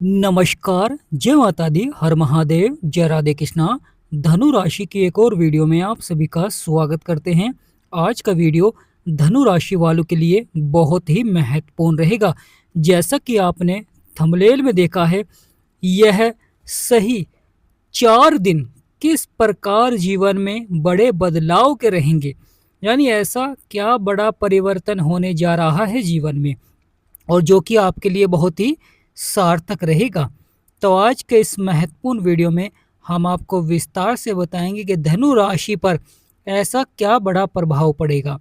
नमस्कार, जय माता दी, हर महादेव, जय राधे कृष्णा। धनु राशि की एक और वीडियो में आप सभी का स्वागत करते हैं। आज का वीडियो धनु राशि वालों के लिए बहुत ही महत्वपूर्ण रहेगा। जैसा कि आपने थंबनेल में देखा है, यह सही 4 दिन किस प्रकार जीवन में बड़े बदलाव के रहेंगे, यानी ऐसा क्या बड़ा परिवर्तन होने जा रहा है जीवन में और जो कि आपके लिए बहुत ही सार्थक रहेगा। तो आज के इस महत्वपूर्ण वीडियो में हम आपको विस्तार से बताएंगे कि धनु राशि पर ऐसा क्या बड़ा प्रभाव पड़ेगा।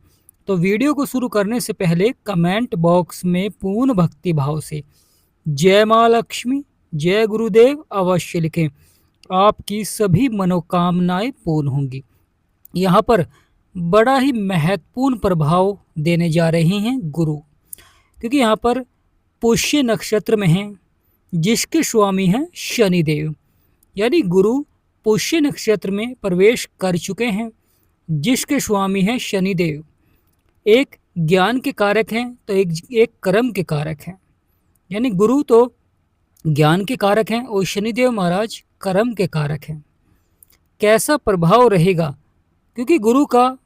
तो वीडियो को शुरू करने से पहले कमेंट बॉक्स में पूर्ण भक्ति भाव से जय माँ लक्ष्मी, जय गुरुदेव अवश्य लिखें। आपकी सभी मनोकामनाएं पूर्ण होंगी। यहाँ पर बड़ा ही महत्वपूर्ण प्रभाव देने जा रहे हैं गुरु, क्योंकि यहाँ पर पुष्य नक्षत्र में हैं जिसके स्वामी हैं शनिदेव, यानी गुरु पुष्य नक्षत्र में प्रवेश कर चुके हैं जिसके स्वामी हैं शनिदेव। एक ज्ञान के कारक हैं तो एक कर्म के कारक हैं, यानी गुरु तो ज्ञान के कारक हैं और शनिदेव महाराज कर्म के कारक हैं। कैसा प्रभाव रहेगा, क्योंकि गुरु का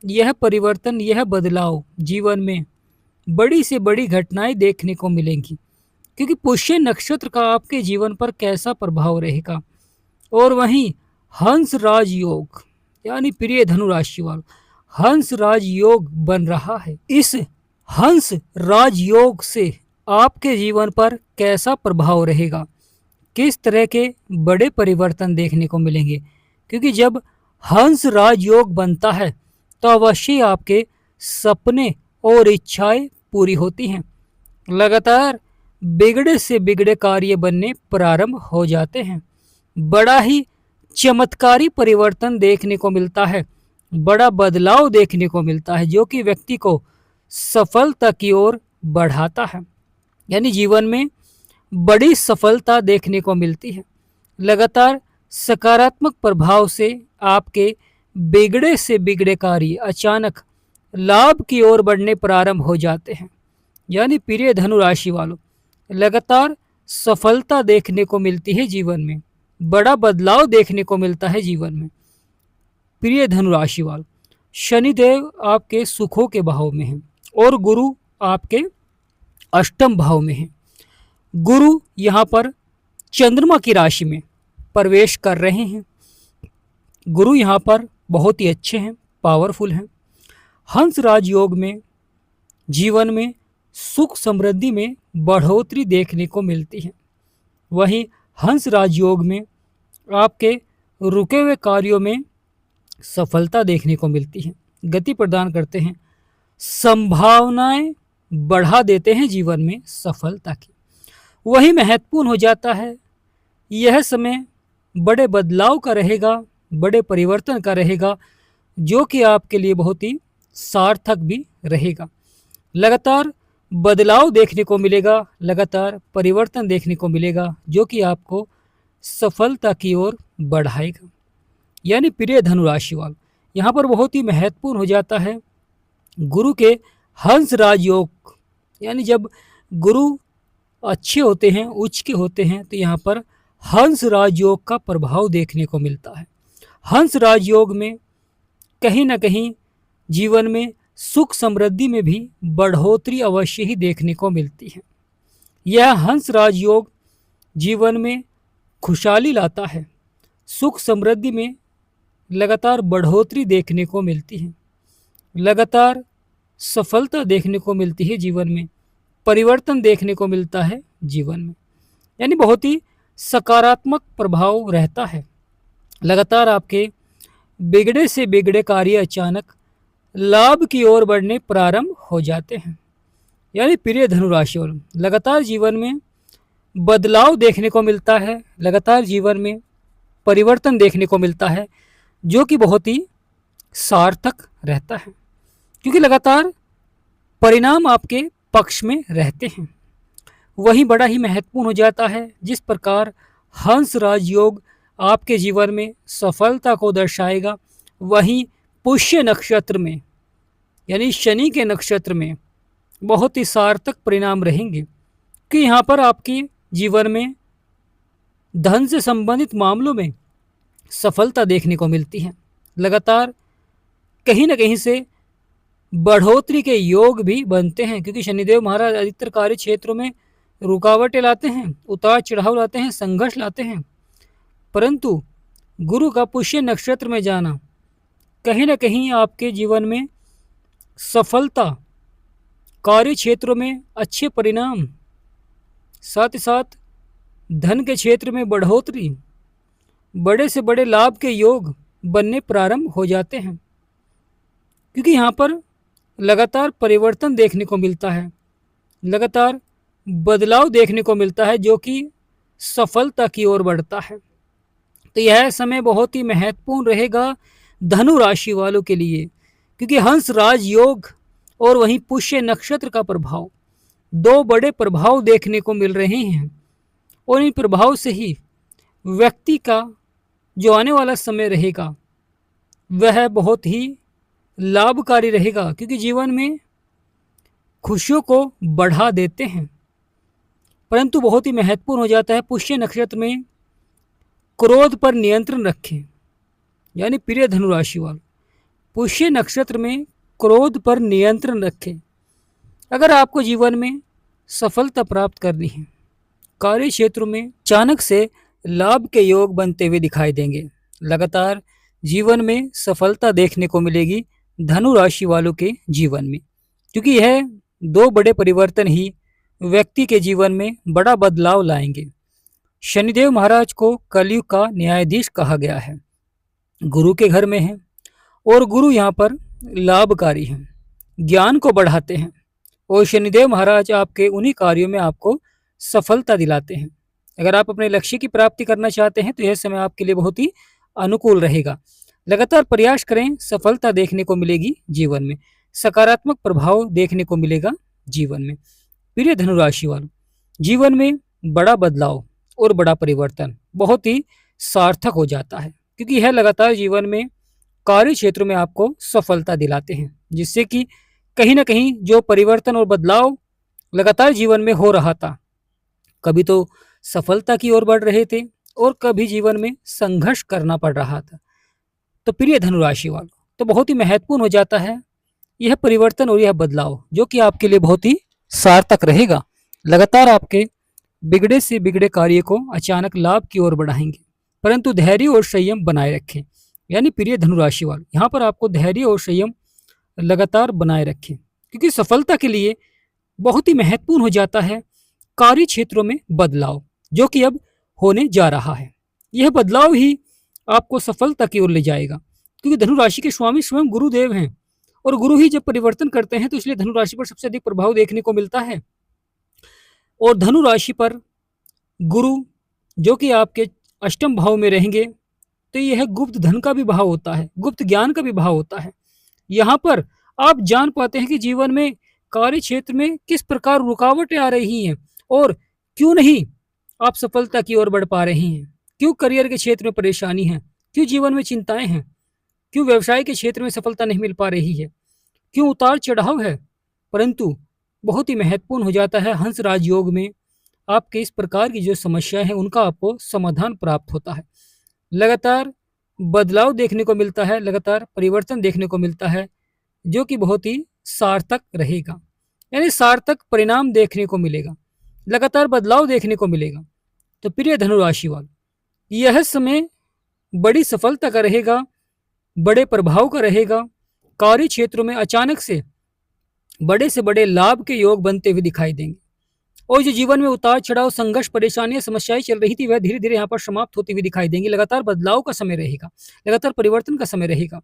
यह परिवर्तन, यह बदलाव जीवन में बड़ी से बड़ी घटनाएं देखने को मिलेंगी। क्योंकि पुष्य नक्षत्र का आपके जीवन पर कैसा प्रभाव रहेगा। और वहीं हंस राज योग, यानी प्रिय धनु राशि वालों, हंस राज योग बन रहा है। इस हंस राज योग से आपके जीवन पर कैसा प्रभाव रहेगा, किस तरह के बड़े परिवर्तन देखने को मिलेंगे। क्योंकि जब हंस राज योग बनता है तो अवश्य आपके सपने और इच्छाएं पूरी होती हैं। लगातार बिगड़े से बिगड़े कार्य बनने प्रारंभ हो जाते हैं। बड़ा ही चमत्कारी परिवर्तन देखने को मिलता है, बड़ा बदलाव देखने को मिलता है, जो कि व्यक्ति को सफलता की ओर बढ़ाता है। यानी जीवन में बड़ी सफलता देखने को मिलती है। लगातार सकारात्मक प्रभाव से आपके बिगड़े से बिगड़े कार्य अचानक लाभ की ओर बढ़ने प्रारंभ हो जाते हैं। यानी प्रिय धनु राशि वालों, लगातार सफलता देखने को मिलती है जीवन में, बड़ा बदलाव देखने को मिलता है जीवन में। प्रिय धनु राशि वालों, शनिदेव आपके सुखों के भाव में हैं और गुरु आपके अष्टम भाव में हैं। गुरु यहाँ पर चंद्रमा की राशि में प्रवेश कर रहे हैं। गुरु यहाँ पर बहुत ही अच्छे हैं, पावरफुल हैं। हंस राज योग में जीवन में सुख समृद्धि में बढ़ोतरी देखने को मिलती है। वहीं हंस राज योग में आपके रुके हुए कार्यों में सफलता देखने को मिलती है, गति प्रदान करते हैं, संभावनाएं बढ़ा देते हैं जीवन में सफलता की। वही महत्वपूर्ण हो जाता है। यह समय बड़े बदलाव का रहेगा, बड़े परिवर्तन का रहेगा, जो कि आपके लिए बहुत ही सार्थक भी रहेगा। लगातार बदलाव देखने को मिलेगा, लगातार परिवर्तन देखने को मिलेगा, जो कि आपको सफलता की ओर बढ़ाएगा। यानी प्रिय धनु राशि वालों, यहाँ पर बहुत ही महत्वपूर्ण हो जाता है गुरु के हंस राज योग। यानी जब गुरु अच्छे होते हैं, उच्च के होते हैं, तो यहाँ पर हंस राज योग का प्रभाव देखने को मिलता है। हंस राज योग में कहीं ना कहीं जीवन में सुख समृद्धि में भी बढ़ोतरी अवश्य ही देखने को मिलती है। यह हंस राज योग जीवन में खुशहाली लाता है, सुख समृद्धि में लगातार बढ़ोतरी देखने को मिलती है, लगातार सफलता देखने को मिलती है जीवन में, परिवर्तन देखने को मिलता है जीवन में। यानी बहुत ही सकारात्मक प्रभाव रहता है। लगातार आपके बिगड़े से बिगड़े कार्य अचानक लाभ की ओर बढ़ने प्रारंभ हो जाते हैं। यानी प्रिय धनु राशि वालों, लगातार जीवन में बदलाव देखने को मिलता है, लगातार जीवन में परिवर्तन देखने को मिलता है, जो कि बहुत ही सार्थक रहता है, क्योंकि लगातार परिणाम आपके पक्ष में रहते हैं। वही बड़ा ही महत्वपूर्ण हो जाता है। जिस प्रकार हंस राज योग आपके जीवन में सफलता को दर्शाएगा, वहीं पुष्य नक्षत्र में यानी शनि के नक्षत्र में बहुत ही सार्थक परिणाम रहेंगे कि यहाँ पर आपके जीवन में धन से संबंधित मामलों में सफलता देखने को मिलती है। लगातार कहीं ना कहीं से बढ़ोतरी के योग भी बनते हैं, क्योंकि शनिदेव महाराज अधिकतर कार्य क्षेत्रों में रुकावटें लाते हैं, उतार चढ़ाव लाते हैं, संघर्ष लाते हैं। परंतु गुरु का पुष्य नक्षत्र में जाना कहीं ना कहीं आपके जीवन में सफलता, कार्य क्षेत्रों में अच्छे परिणाम, साथ ही साथ धन के क्षेत्र में बढ़ोतरी, बड़े से बड़े लाभ के योग बनने प्रारंभ हो जाते हैं, क्योंकि यहाँ पर लगातार परिवर्तन देखने को मिलता है, लगातार बदलाव देखने को मिलता है, जो कि सफलता की ओर बढ़ता है। तो यह समय बहुत ही महत्वपूर्ण रहेगा धनु राशि वालों के लिए, क्योंकि हंस राज योग और वहीं पुष्य नक्षत्र का प्रभाव, दो बड़े प्रभाव देखने को मिल रहे हैं। और इन प्रभाव से ही व्यक्ति का जो आने वाला समय रहेगा वह बहुत ही लाभकारी रहेगा, क्योंकि जीवन में खुशियों को बढ़ा देते हैं। परंतु बहुत ही महत्वपूर्ण हो जाता है पुष्य नक्षत्र में क्रोध पर नियंत्रण रखें। यानी प्रिय धनु राशि वालों, पुष्य नक्षत्र में क्रोध पर नियंत्रण रखें। अगर आपको जीवन में सफलता प्राप्त करनी है, कार्य क्षेत्र में अचानक से लाभ के योग बनते हुए दिखाई देंगे। लगातार जीवन में सफलता देखने को मिलेगी धनु राशि वालों के जीवन में, क्योंकि यह दो बड़े परिवर्तन ही व्यक्ति के जीवन में बड़ा बदलाव लाएंगे। शनिदेव महाराज को कलयुग का न्यायाधीश कहा गया है, गुरु के घर में है, और गुरु यहाँ पर लाभकारी हैं, ज्ञान को बढ़ाते हैं, और शनिदेव महाराज आपके उन्हीं कार्यों में आपको सफलता दिलाते हैं। अगर आप अपने लक्ष्य की प्राप्ति करना चाहते हैं तो यह समय आपके लिए बहुत ही अनुकूल रहेगा। लगातार प्रयास करें, सफलता देखने को मिलेगी जीवन में, सकारात्मक प्रभाव देखने को मिलेगा जीवन में। प्रिय धनु राशि वालों, जीवन में बड़ा बदलाव और बड़ा परिवर्तन बहुत ही सार्थक हो जाता है, क्योंकि यह लगातार जीवन में कार्य क्षेत्र में आपको सफलता दिलाते हैं, जिससे कि कहीं ना कहीं जो परिवर्तन और बदलाव लगातार जीवन में हो रहा था, कभी तो सफलता की ओर बढ़ रहे थे और कभी जीवन में संघर्ष करना पड़ रहा था। तो प्रिय धनु राशि वालों, तो बहुत ही महत्वपूर्ण हो जाता है यह परिवर्तन और यह बदलाव, जो कि आपके लिए बहुत ही सार्थक रहेगा। लगातार आपके बिगड़े से बिगड़े कार्य को अचानक लाभ की ओर बढ़ाएंगे, परंतु धैर्य और संयम बनाए रखें। यानी प्रिय धनु राशि वालों, यहाँ पर आपको धैर्य और संयम लगातार बनाए रखें, क्योंकि सफलता के लिए बहुत ही महत्वपूर्ण हो जाता है कार्य क्षेत्रों में बदलाव, जो कि अब होने जा रहा है। यह बदलाव ही आपको सफलता की ओर ले जाएगा, क्योंकि धनु राशि के स्वामी स्वयं गुरुदेव हैं, और गुरु ही जब परिवर्तन करते हैं तो इसलिए धनु राशि पर सबसे अधिक प्रभाव देखने को मिलता है। और धनु राशि पर गुरु जो कि आपके अष्टम भाव में रहेंगे, तो यह गुप्त धन का भी भाव होता है, गुप्त ज्ञान का भी भाव होता है। यहाँ पर आप जान पाते हैं कि जीवन में कार्य क्षेत्र में किस प्रकार रुकावटें आ रही हैं और क्यों नहीं आप सफलता की ओर बढ़ पा रही हैं, क्यों करियर के क्षेत्र में परेशानी है, क्यों जीवन में चिंताएं हैं, क्यों व्यवसाय के क्षेत्र में सफलता नहीं मिल पा रही है, क्यों उतार चढ़ाव है। परंतु बहुत ही महत्वपूर्ण हो जाता है हंस राज योग में आपके इस प्रकार की जो समस्या है उनका आपको समाधान प्राप्त होता है। लगातार बदलाव देखने को मिलता है, लगातार परिवर्तन देखने को मिलता है, जो कि बहुत ही सार्थक रहेगा। यानी सार्थक परिणाम देखने को मिलेगा, लगातार बदलाव देखने को मिलेगा। तो प्रिय धनु राशि वालों, यह समय बड़ी सफलता का रहेगा, बड़े प्रभाव का रहेगा। कार्य क्षेत्रों में अचानक से बड़े लाभ के योग बनते हुए दिखाई देंगे, और जो जीवन में उतार चढ़ाव, संघर्ष, परेशानियां, समस्याएं चल रही थी वह धीरे धीरे यहाँ पर समाप्त होती हुई दिखाई देंगी। लगातार बदलाव का समय रहेगा, लगातार परिवर्तन का समय रहेगा।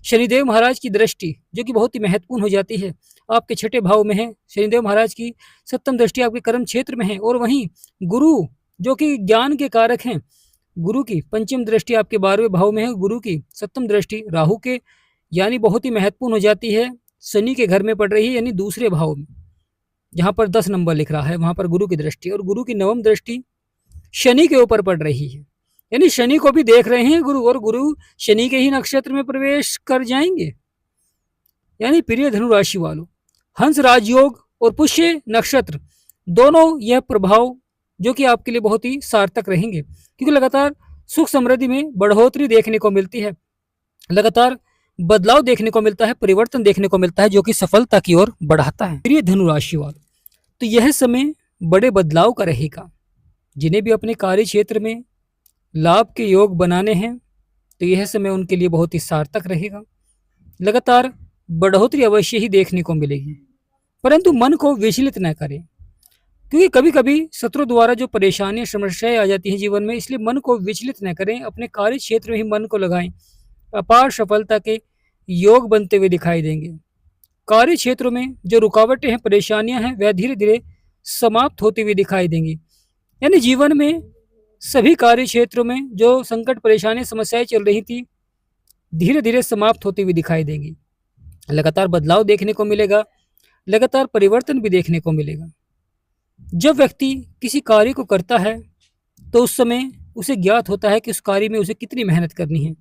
शनिदेव महाराज की दृष्टि जो कि बहुत ही महत्वपूर्ण हो जाती है, आपके छठे भाव में है। शनिदेव महाराज की सप्तम दृष्टि आपके कर्म क्षेत्र में है, और वहीं गुरु जो कि ज्ञान के कारक हैं, गुरु की पंचम दृष्टि आपके 12वें भाव में है, गुरु की सप्तम दृष्टि राहु के यानी बहुत ही महत्वपूर्ण हो जाती है शनि के घर में पड़ रही है, यानी दूसरे भाव में जहाँ पर 10 नंबर लिख रहा है वहां पर गुरु की दृष्टि, और गुरु की नवम दृष्टि शनि के ऊपर पड़ रही है, यानी शनि को भी देख रहे हैं गुरु, और गुरु शनि के ही नक्षत्र में प्रवेश कर जाएंगे। यानी प्रिय धनु राशि वालों, हंस राजयोग और पुष्य नक्षत्र दोनों यह प्रभाव जो कि आपके लिए बहुत ही सार्थक रहेंगे, क्योंकि लगातार सुख समृद्धि में बढ़ोतरी देखने को मिलती है, लगातार बदलाव देखने को मिलता है, परिवर्तन देखने को मिलता है, जो कि सफलता की ओर बढ़ाता है। प्रिय धनु राशि वालों, तो यह समय बड़े बदलाव का रहेगा। जिन्हें भी अपने कार्य क्षेत्र में लाभ के योग बनाने हैं, तो यह समय उनके लिए बहुत ही सार्थक रहेगा। लगातार बढ़ोतरी अवश्य ही देखने को मिलेगी, परंतु मन को विचलित न करें, क्योंकि कभी कभी शत्रु द्वारा जो परेशानियां समस्याएं आ जाती हैं जीवन में, इसलिए मन को विचलित न करें, अपने कार्य क्षेत्र में ही मन को लगाएं। अपार सफलता के योग बनते हुए दिखाई देंगे। कार्य क्षेत्रों में जो रुकावटें हैं, परेशानियां हैं, वह धीरे धीरे समाप्त होती हुई दिखाई देंगी। यानी जीवन में सभी कार्य क्षेत्रों में जो संकट, परेशानी, समस्याएं चल रही थी, धीरे धीरे समाप्त होती हुई दिखाई देंगी। लगातार बदलाव देखने को मिलेगा, लगातार परिवर्तन भी देखने को मिलेगा। जब व्यक्ति किसी कार्य को करता है, तो उस समय उसे ज्ञात होता है कि उस कार्य में उसे कितनी मेहनत करनी है,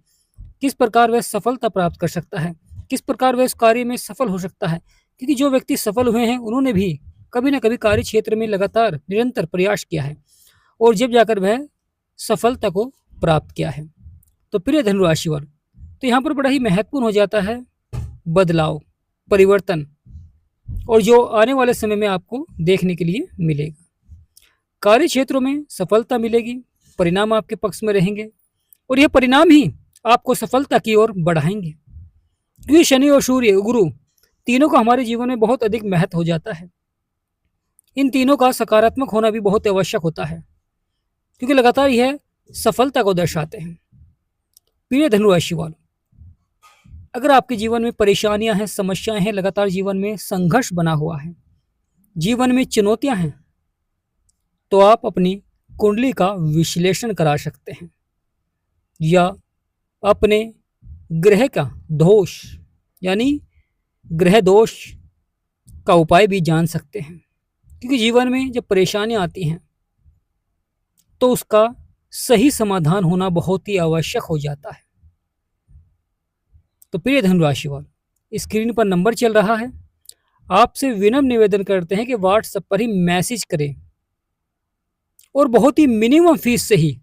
किस प्रकार वह सफलता प्राप्त कर सकता है, किस प्रकार वह इस कार्य में सफल हो सकता है। क्योंकि जो व्यक्ति सफल हुए हैं, उन्होंने भी कभी ना कभी कार्य क्षेत्र में लगातार निरंतर प्रयास किया है, और जब जाकर वह सफलता को प्राप्त किया है। तो प्रिय धनु राशि वालों, तो यहाँ पर बड़ा ही महत्वपूर्ण हो जाता है बदलाव, परिवर्तन, और जो आने वाले समय में आपको देखने के लिए मिलेगा। कार्य क्षेत्रों में सफलता मिलेगी, परिणाम आपके पक्ष में रहेंगे, और यह परिणाम ही आपको सफलता की ओर बढ़ाएंगे। क्योंकि शनि और सूर्य, गुरु, तीनों का हमारे जीवन में बहुत अधिक महत्व हो जाता है। इन तीनों का सकारात्मक होना भी बहुत आवश्यक होता है, क्योंकि लगातार यह सफलता को दर्शाते हैं। प्रिय धनु राशि वालों, अगर आपके जीवन में परेशानियां हैं, समस्याएं हैं, लगातार जीवन में संघर्ष बना हुआ है, जीवन में चुनौतियां हैं, तो आप अपनी कुंडली का विश्लेषण करा सकते हैं, या अपने ग्रह का दोष यानी ग्रह दोष का उपाय भी जान सकते हैं। क्योंकि जीवन में जब परेशानियां आती हैं, तो उसका सही समाधान होना बहुत ही आवश्यक हो जाता है। तो प्रिय धनु राशि वालों, स्क्रीन पर नंबर चल रहा है, आपसे विनम्र निवेदन करते हैं कि व्हाट्सएप पर ही मैसेज करें, और बहुत ही मिनिमम फीस से ही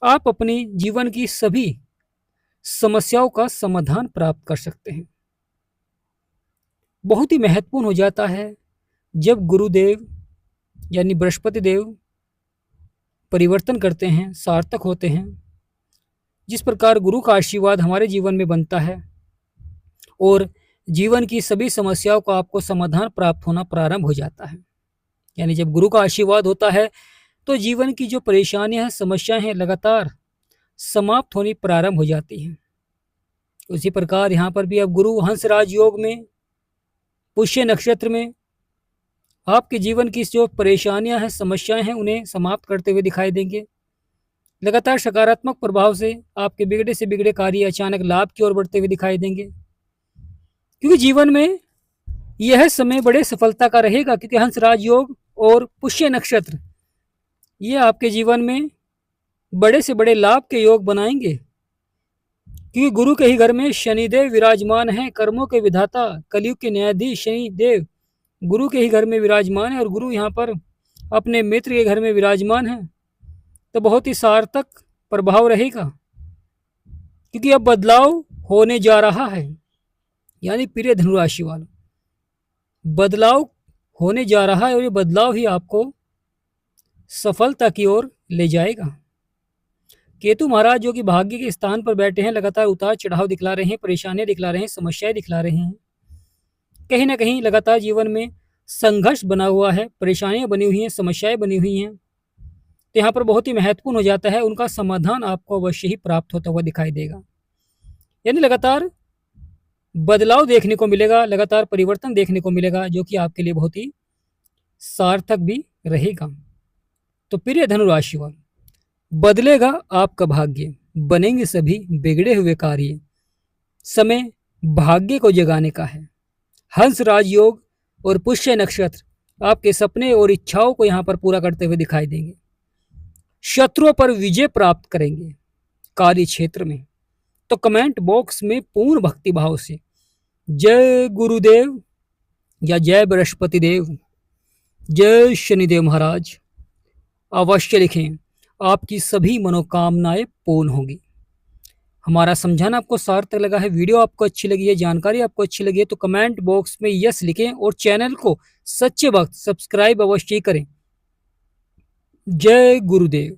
आप अपनी जीवन की सभी समस्याओं का समाधान प्राप्त कर सकते हैं। बहुत ही महत्वपूर्ण हो जाता है जब गुरुदेव यानी बृहस्पति देव परिवर्तन करते हैं, सार्थक होते हैं। जिस प्रकार गुरु का आशीर्वाद हमारे जीवन में बनता है, और जीवन की सभी समस्याओं का आपको समाधान प्राप्त होना प्रारंभ हो जाता है। यानी जब गुरु का आशीर्वाद होता है, तो जीवन की जो परेशानियां हैं, समस्याएं हैं, लगातार समाप्त होनी प्रारंभ हो जाती हैं। उसी प्रकार यहाँ पर भी अब गुरु हंसराज योग में पुष्य नक्षत्र में आपके जीवन की जो परेशानियां हैं, समस्याएं हैं, उन्हें समाप्त करते हुए दिखाई देंगे। लगातार सकारात्मक प्रभाव से आपके बिगड़े से बिगड़े कार्य अचानक लाभ की ओर बढ़ते हुए दिखाई देंगे। क्योंकि जीवन में यह समय बड़े सफलता का रहेगा, क्योंकि हंसराज योग और पुष्य नक्षत्र ये आपके जीवन में बड़े से बड़े लाभ के योग बनाएंगे। क्योंकि गुरु के ही घर में शनिदेव विराजमान है, कर्मों के विधाता, कलयुग के न्यायाधीश शनिदेव गुरु के ही घर में विराजमान है, और गुरु यहाँ पर अपने मित्र के घर में विराजमान है। तो बहुत ही सार्थक प्रभाव रहेगा, क्योंकि अब बदलाव होने जा रहा है। यानी प्रिय धनु राशि वालों, बदलाव होने जा रहा है, और ये बदलाव ही आपको सफलता की ओर ले जाएगा। केतु महाराज जो कि भाग्य के स्थान पर बैठे हैं, लगातार उतार चढ़ाव दिखला रहे हैं, परेशानियां दिखला रहे हैं, समस्याएं दिखला रहे हैं। कहीं ना कहीं लगातार जीवन में संघर्ष बना हुआ है, परेशानियां बनी हुई हैं, समस्याएं बनी हुई हैं। तो यहाँ पर बहुत ही महत्वपूर्ण हो जाता है, उनका समाधान आपको अवश्य ही प्राप्त होता हुआ दिखाई देगा। यानी लगातार बदलाव देखने को मिलेगा, लगातार परिवर्तन देखने को मिलेगा, जो कि आपके लिए बहुत ही सार्थक भी रहेगा। तो प्रिय धनु राशि वालों, बदलेगा आपका भाग्य, बनेंगे सभी बिगड़े हुए कार्य, समय भाग्य को जगाने का है। हंस राजयोग और पुष्य नक्षत्र आपके सपने और इच्छाओं को यहाँ पर पूरा करते हुए दिखाई देंगे। शत्रुओं पर विजय प्राप्त करेंगे कार्य क्षेत्र में। तो कमेंट बॉक्स में पूर्ण भक्ति भाव से जय गुरुदेव या जय बृहस्पति देव, जय शनिदेव महाराज अवश्य लिखें, आपकी सभी मनोकामनाएं पूर्ण होंगी। हमारा समझाना आपको सार्थक लगा है, वीडियो आपको अच्छी लगी है, जानकारी आपको अच्छी लगी है तो कमेंट बॉक्स में यस लिखें और चैनल को सच्चे वक्त सब्सक्राइब अवश्य करें। जय गुरुदेव।